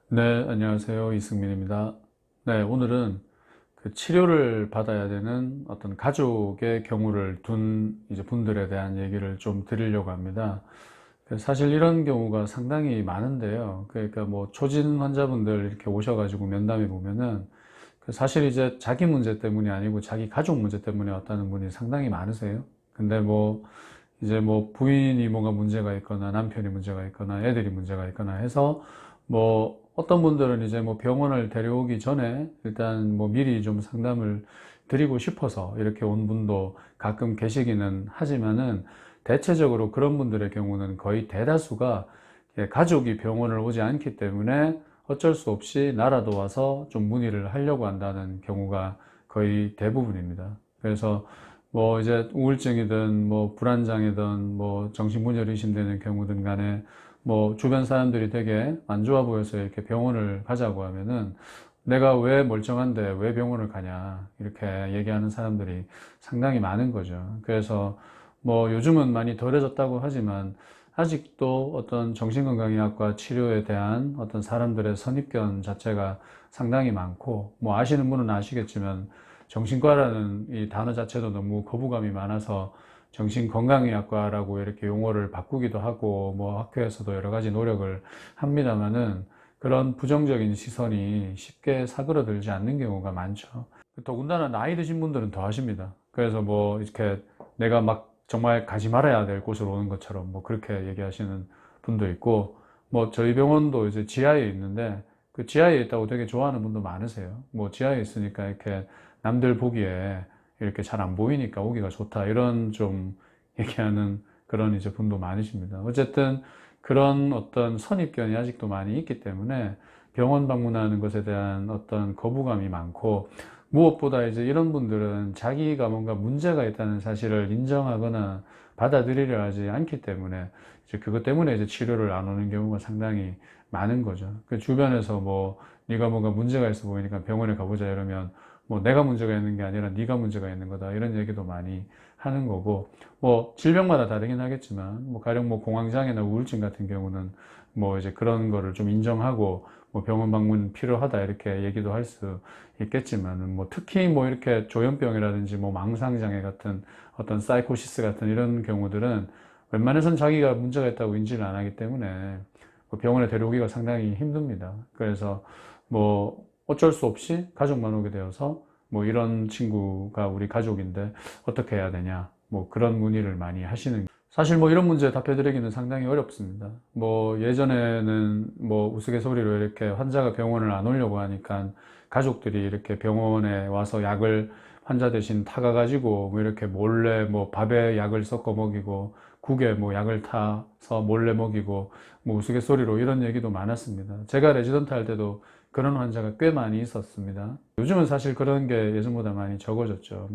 네, 안녕하세요. 이승민입니다. 네, 오늘은 그 치료를 받아야 되는 어떤 가족의 경우를 둔 이제 분들에 대한 얘기를 좀 드리려고 합니다. 사실 이런 경우가 상당히 많은데요. 그러니까 뭐 초진 환자분들 이렇게 오셔가지고 면담해 보면은 사실 이제 자기 문제 때문이 아니고 자기 가족 문제 때문에 왔다는 분이 상당히 많으세요. 근데 뭐 이제 뭐 부인이 뭔가 문제가 있거나 남편이 문제가 있거나 애들이 문제가 있거나 해서 뭐 어떤 분들은 이제 뭐 병원을 데려오기 전에 일단 뭐 미리 좀 상담을 드리고 싶어서 이렇게 온 분도 가끔 계시기는 하지만은 대체적으로 그런 분들의 경우는 거의 대다수가 가족이 병원을 오지 않기 때문에 어쩔 수 없이 나라도 와서 좀 문의를 하려고 한다는 경우가 거의 대부분입니다. 그래서 뭐 이제 우울증이든 뭐 불안장애든 뭐 정신분열 의심되는 경우든 간에 뭐 주변 사람들이 되게 안 좋아 보여서 이렇게 병원을 가자고 하면은 내가 왜 멀쩡한데 왜 병원을 가냐 이렇게 얘기하는 사람들이 상당히 많은 거죠. 그래서 뭐 요즘은 많이 덜해졌다고 하지만 아직도 어떤 정신건강의학과 치료에 대한 어떤 사람들의 선입견 자체가 상당히 많고, 뭐 아시는 분은 아시겠지만 정신과라는 이 단어 자체도 너무 거부감이 많아서 정신건강의학과라고 이렇게 용어를 바꾸기도 하고 뭐 학교에서도 여러 가지 노력을 합니다만은 그런 부정적인 시선이 쉽게 사그러들지 않는 경우가 많죠. 더군다나 나이 드신 분들은 더 하십니다. 그래서 뭐 이렇게 내가 막 정말 가지 말아야 될 곳으로 오는 것처럼 뭐 그렇게 얘기하시는 분도 있고, 뭐 저희 병원도 이제 지하에 있는데 그 지하에 있다고 되게 좋아하는 분도 많으세요. 뭐 지하에 있으니까 이렇게 남들 보기에 이렇게 잘 안 보이니까 오기가 좋다 이런 좀 얘기하는 그런 이제 분도 많으십니다. 어쨌든 그런 어떤 선입견이 아직도 많이 있기 때문에 병원 방문하는 것에 대한 어떤 거부감이 많고, 무엇보다 이제 이런 분들은 자기가 뭔가 문제가 있다는 사실을 인정하거나 받아들이려 하지 않기 때문에 이제 그것 때문에 이제 치료를 안 오는 경우가 상당히 많은 거죠. 그 주변에서 뭐 네가 뭔가 문제가 있어 보이니까 병원에 가보자 이러면 뭐 내가 문제가 있는 게 아니라 네가 문제가 있는 거다 이런 얘기도 많이 하는 거고, 뭐 질병마다 다르긴 하겠지만 뭐 가령 뭐 공황장애나 우울증 같은 경우는 뭐 이제 그런 거를 좀 인정하고 뭐 병원 방문 필요하다 이렇게 얘기도 할 수 있겠지만은 뭐 특히 뭐 이렇게 조현병이라든지 뭐 망상장애 같은 어떤 사이코시스 같은 이런 경우들은 웬만해선 자기가 문제가 있다고 인지를 안 하기 때문에 뭐 병원에 데려오기가 상당히 힘듭니다. 그래서 뭐 어쩔 수 없이 가족만 오게 되어서 뭐 이런 친구가 우리 가족인데 어떻게 해야 되냐 뭐 그런 문의를 많이 하시는, 사실 뭐 이런 문제에 답해드리기는 상당히 어렵습니다. 뭐 예전에는 뭐 우스갯소리로 이렇게 환자가 병원을 안 오려고 하니까 가족들이 이렇게 병원에 와서 약을 환자 대신 타가가지고 뭐 이렇게 몰래 뭐 밥에 약을 섞어 먹이고 국에 뭐 약을 타서 몰래 먹이고 뭐 우스갯소리로 이런 얘기도 많았습니다. 제가 레지던트 할 때도 그런 환자가 꽤 많이 있었습니다. 요즘은 사실 그런 게 예전보다 많이 적어졌죠.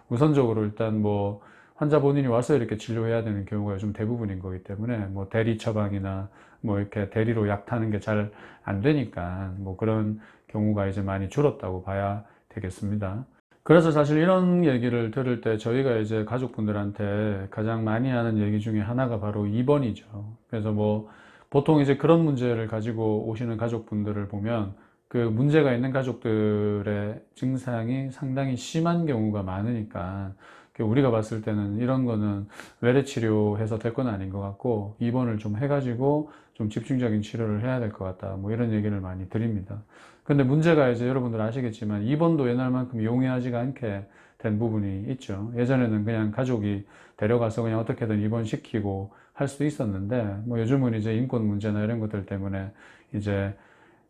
우선적으로 일단 뭐 환자 본인이 와서 이렇게 진료해야 되는 경우가 요즘 대부분인 거기 때문에 뭐 대리 처방이나 뭐 이렇게 대리로 약 타는 게 잘 안 되니까 뭐 그런 경우가 이제 많이 줄었다고 봐야 되겠습니다. 그래서 사실 이런 얘기를 들을 때 저희가 이제 가족분들한테 가장 많이 하는 얘기 중에 하나가 바로 입원이죠. 그래서 뭐 보통 이제 그런 문제를 가지고 오시는 가족분들을 보면 그 문제가 있는 가족들의 증상이 상당히 심한 경우가 많으니까 우리가 봤을 때는 이런 거는 외래 치료해서 될 건 아닌 것 같고 입원을 좀 해가지고 좀 집중적인 치료를 해야 될 것 같다 뭐 이런 얘기를 많이 드립니다. 근데 문제가 이제 여러분들 아시겠지만 입원도 옛날만큼 용이하지가 않게 된 부분이 있죠. 예전에는 그냥 가족이 데려가서 그냥 어떻게든 입원시키고 할 수도 있었는데 뭐 요즘은 이제 인권 문제나 이런 것들 때문에 이제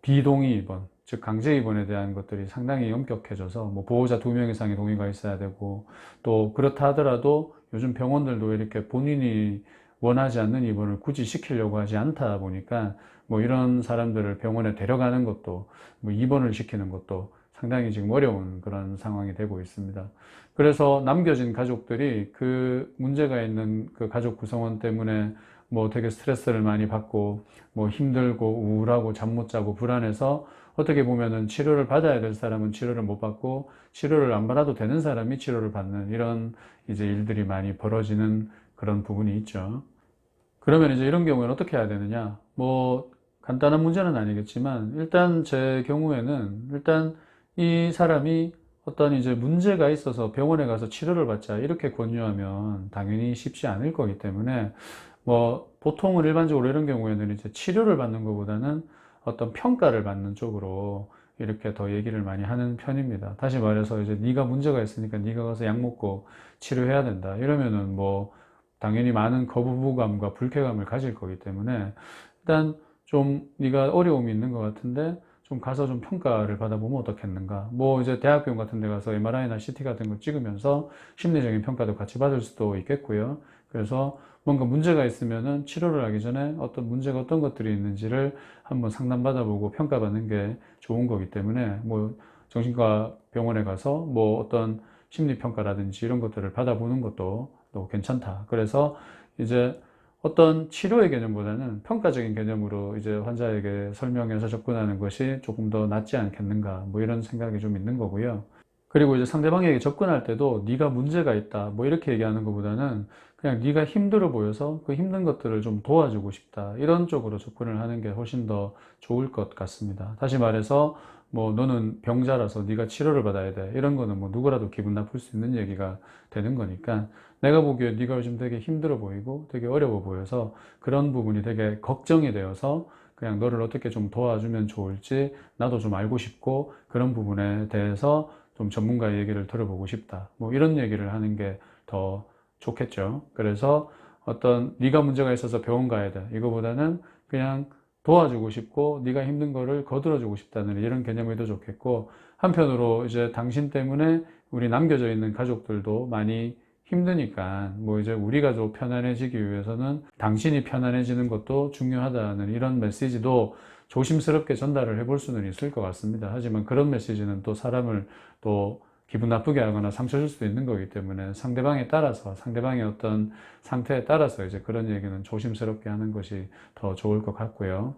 비동의 입원, 즉 강제 입원에 대한 것들이 상당히 엄격해져서 뭐 보호자 2명 이상의 동의가 있어야 되고, 또 그렇다 하더라도 요즘 병원들도 이렇게 본인이 원하지 않는 입원을 굳이 시키려고 하지 않다 보니까 뭐 이런 사람들을 병원에 데려가는 것도 뭐 입원을 시키는 것도 상당히 지금 어려운 그런 상황이 되고 있습니다. 그래서 남겨진 가족들이 그 문제가 있는 그 가족 구성원 때문에 뭐 되게 스트레스를 많이 받고 뭐 힘들고 우울하고 잠 못 자고 불안해서 어떻게 보면은 치료를 받아야 될 사람은 치료를 못 받고 치료를 안 받아도 되는 사람이 치료를 받는 이런 이제 일들이 많이 벌어지는 그런 부분이 있죠. 그러면 이제 이런 경우에는 어떻게 해야 되느냐? 뭐 간단한 문제는 아니겠지만 일단 제 경우에는 일단 이 사람이 어떤 이제 문제가 있어서 병원에 가서 치료를 받자 이렇게 권유하면 당연히 쉽지 않을 거기 때문에 뭐 보통은 일반적으로 이런 경우에는 이제 치료를 받는 것보다는 어떤 평가를 받는 쪽으로 이렇게 더 얘기를 많이 하는 편입니다. 다시 말해서 이제 네가 문제가 있으니까 네가 가서 약 먹고 치료해야 된다. 이러면은 뭐 당연히 많은 거부감과 불쾌감을 가질 거기 때문에 일단 좀 네가 어려움이 있는 것 같은데 좀 가서 좀 평가를 받아보면 어떻겠는가. 뭐 이제 대학병 같은 데 가서 MRI나 CT 같은 거 찍으면서 심리적인 평가도 같이 받을 수도 있겠고요. 그래서 뭔가 문제가 있으면은 치료를 하기 전에 어떤 문제가 어떤 것들이 있는지를 한번 상담받아보고 평가받는 게 좋은 거기 때문에 뭐 정신과 병원에 가서 뭐 어떤 심리평가라든지 이런 것들을 받아보는 것도 또 괜찮다. 그래서 이제 어떤 치료의 개념보다는 평가적인 개념으로 이제 환자에게 설명해서 접근하는 것이 조금 더 낫지 않겠는가, 뭐 이런 생각이 좀 있는 거고요. 그리고 이제 상대방에게 접근할 때도 네가 문제가 있다, 뭐 이렇게 얘기하는 것보다는 그냥 네가 힘들어 보여서 그 힘든 것들을 좀 도와주고 싶다, 이런 쪽으로 접근을 하는 게 훨씬 더 좋을 것 같습니다. 다시 말해서 뭐 너는 병자라서 네가 치료를 받아야 돼, 이런 거는 뭐 누구라도 기분 나쁠 수 있는 얘기가 되는 거니까 내가 보기에 네가 요즘 되게 힘들어 보이고 되게 어려워 보여서 그런 부분이 되게 걱정이 되어서 그냥 너를 어떻게 좀 도와주면 좋을지 나도 좀 알고 싶고 그런 부분에 대해서 좀 전문가의 얘기를 들어보고 싶다. 뭐 이런 얘기를 하는 게 더 좋겠죠. 그래서 어떤 네가 문제가 있어서 병원 가야 돼, 이거보다는 그냥 도와주고 싶고 네가 힘든 거를 거들어주고 싶다는 이런 개념이 더 좋겠고, 한편으로 이제 당신 때문에 우리 남겨져 있는 가족들도 많이 힘드니까 뭐 이제 우리가 좀 편안해지기 위해서는 당신이 편안해지는 것도 중요하다는 이런 메시지도 조심스럽게 전달을 해볼 수는 있을 것 같습니다. 하지만 그런 메시지는 또 사람을 또 기분 나쁘게 하거나 상처 줄 수도 있는 거기 때문에 상대방에 따라서, 상대방의 어떤 상태에 따라서 이제 그런 얘기는 조심스럽게 하는 것이 더 좋을 것 같고요.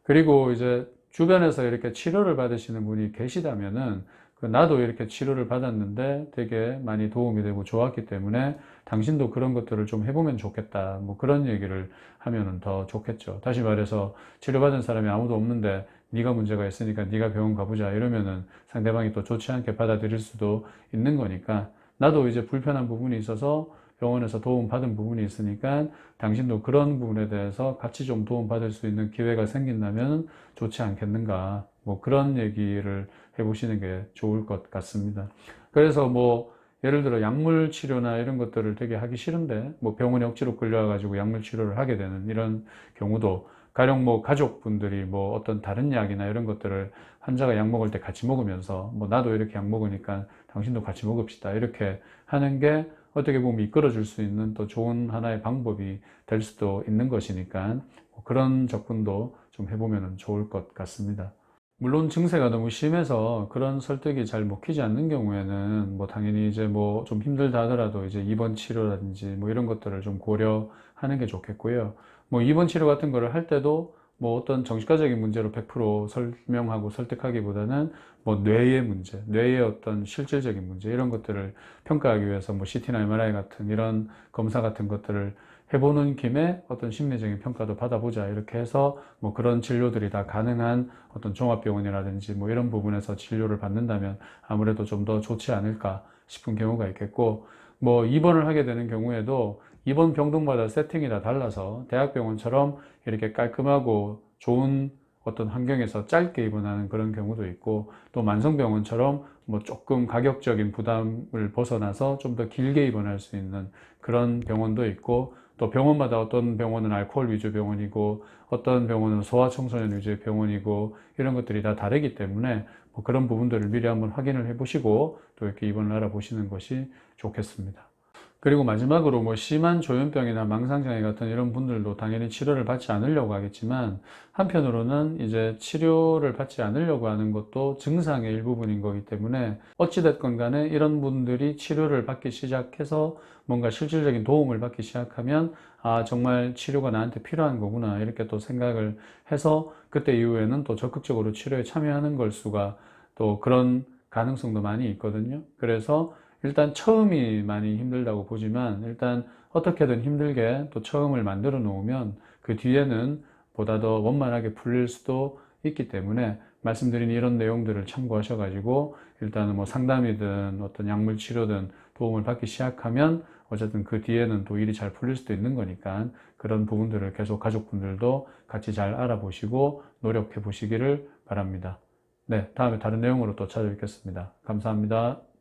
그리고 이제 주변에서 이렇게 치료를 받으시는 분이 계시다면은 나도 이렇게 치료를 받았는데 되게 많이 도움이 되고 좋았기 때문에 당신도 그런 것들을 좀 해보면 좋겠다, 뭐 그런 얘기를 하면은 더 좋겠죠. 다시 말해서 치료받은 사람이 아무도 없는데 네가 문제가 있으니까 네가 병원 가보자 이러면은 상대방이 또 좋지 않게 받아들일 수도 있는 거니까, 나도 이제 불편한 부분이 있어서 병원에서 도움 받은 부분이 있으니까 당신도 그런 부분에 대해서 같이 좀 도움 받을 수 있는 기회가 생긴다면 좋지 않겠는가, 뭐 그런 얘기를 해보시는 게 좋을 것 같습니다. 그래서 뭐 예를 들어 약물 치료나 이런 것들을 되게 하기 싫은데 뭐 병원에 억지로 끌려와가지고 약물 치료를 하게 되는 이런 경우도, 가령 뭐 가족분들이 뭐 어떤 다른 약이나 이런 것들을 환자가 약 먹을 때 같이 먹으면서 뭐 나도 이렇게 약 먹으니까 당신도 같이 먹읍시다, 이렇게 하는 게 어떻게 보면 이끌어 줄 수 있는 또 좋은 하나의 방법이 될 수도 있는 것이니까 뭐 그런 접근도 좀 해보면 좋을 것 같습니다. 물론 증세가 너무 심해서 그런 설득이 잘 먹히지 않는 경우에는 뭐 당연히 이제 뭐 좀 힘들다 하더라도 이제 입원 치료라든지 뭐 이런 것들을 좀 고려하는 게 좋겠고요. 뭐 입원 치료 같은 거를 할 때도 뭐 어떤 정신과적인 문제로 100% 설명하고 설득하기보다는 뭐 뇌의 문제, 뇌의 어떤 실질적인 문제 이런 것들을 평가하기 위해서 뭐 CT나 MRI 같은 이런 검사 같은 것들을 해보는 김에 어떤 심리적인 평가도 받아보자, 이렇게 해서 뭐 그런 진료들이 다 가능한 어떤 종합병원이라든지 뭐 이런 부분에서 진료를 받는다면 아무래도 좀 더 좋지 않을까 싶은 경우가 있겠고, 뭐 입원을 하게 되는 경우에도 입원 병동마다 세팅이 다 달라서 대학병원처럼 이렇게 깔끔하고 좋은 어떤 환경에서 짧게 입원하는 그런 경우도 있고, 또 만성병원처럼 뭐 조금 가격적인 부담을 벗어나서 좀 더 길게 입원할 수 있는 그런 병원도 있고, 또 병원마다 어떤 병원은 알코올 위주 병원이고 어떤 병원은 소아청소년 위주의 병원이고 이런 것들이 다 다르기 때문에 뭐 그런 부분들을 미리 한번 확인을 해 보시고 또 이렇게 입원을 알아보시는 것이 좋겠습니다. 그리고 마지막으로 뭐 심한 조현병이나 망상장애 같은 이런 분들도 당연히 치료를 받지 않으려고 하겠지만, 한편으로는 이제 치료를 받지 않으려고 하는 것도 증상의 일부분인 거기 때문에 어찌됐건 간에 이런 분들이 치료를 받기 시작해서 뭔가 실질적인 도움을 받기 시작하면 아, 정말 치료가 나한테 필요한 거구나, 이렇게 또 생각을 해서 그때 이후에는 또 적극적으로 치료에 참여하는 걸 수가, 또 그런 가능성도 많이 있거든요. 그래서 일단 처음이 많이 힘들다고 보지만 일단 어떻게든 힘들게 또 처음을 만들어 놓으면 그 뒤에는 보다 더 원만하게 풀릴 수도 있기 때문에 말씀드린 이런 내용들을 참고하셔가지고 일단은 뭐 상담이든 어떤 약물 치료든 도움을 받기 시작하면 어쨌든 그 뒤에는 또 일이 잘 풀릴 수도 있는 거니까 그런 부분들을 계속 가족분들도 같이 잘 알아보시고 노력해 보시기를 바랍니다. 네, 다음에 다른 내용으로 또 찾아뵙겠습니다. 감사합니다.